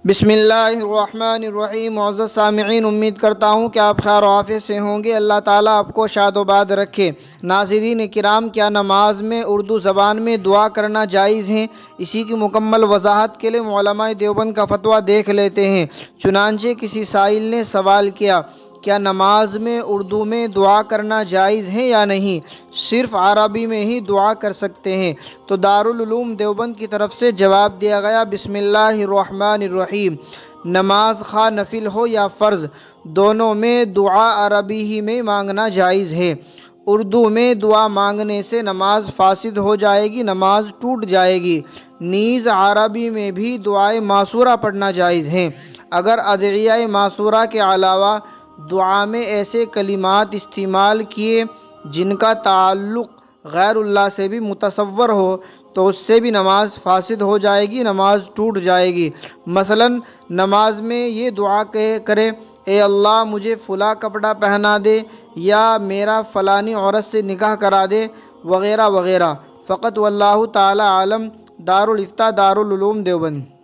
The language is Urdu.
بسم اللہ الرحمن الرحیم۔ معزز سامعین، امید کرتا ہوں کہ آپ خیر و عافیت سے ہوں گے۔ اللہ تعالیٰ آپ کو شاد و باد رکھے۔ ناظرین کرام، کیا نماز میں اردو زبان میں دعا کرنا جائز ہے؟ اسی کی مکمل وضاحت کے لیے علماء دیوبند کا فتویٰ دیکھ لیتے ہیں۔ چنانچہ کسی سائل نے سوال کیا، کیا نماز میں اردو میں دعا کرنا جائز ہے یا نہیں؟ صرف عربی میں ہی دعا کر سکتے ہیں؟ تو دارالعلوم دیوبند کی طرف سے جواب دیا گیا، بسم اللہ الرحمن الرحیم۔ نماز خواہ نفل ہو یا فرض، دونوں میں دعا عربی ہی میں مانگنا جائز ہے۔ اردو میں دعا مانگنے سے نماز فاسد ہو جائے گی، نماز ٹوٹ جائے گی۔ نیز عربی میں بھی دعائے معصورہ پڑھنا جائز ہے۔ اگر ادعیہ معصورہ کے علاوہ دعا میں ایسے کلمات استعمال کیے جن کا تعلق غیر اللہ سے بھی متصور ہو تو اس سے بھی نماز فاسد ہو جائے گی، نماز ٹوٹ جائے گی۔ مثلا نماز میں یہ دعا کرے، اے اللہ مجھے فلاں کپڑا پہنا دے، یا میرا فلانی عورت سے نکاح کرا دے، وغیرہ وغیرہ۔ فقط واللہ تعالی عالم۔ دارالافتاء، دارالعلوم دیوبند۔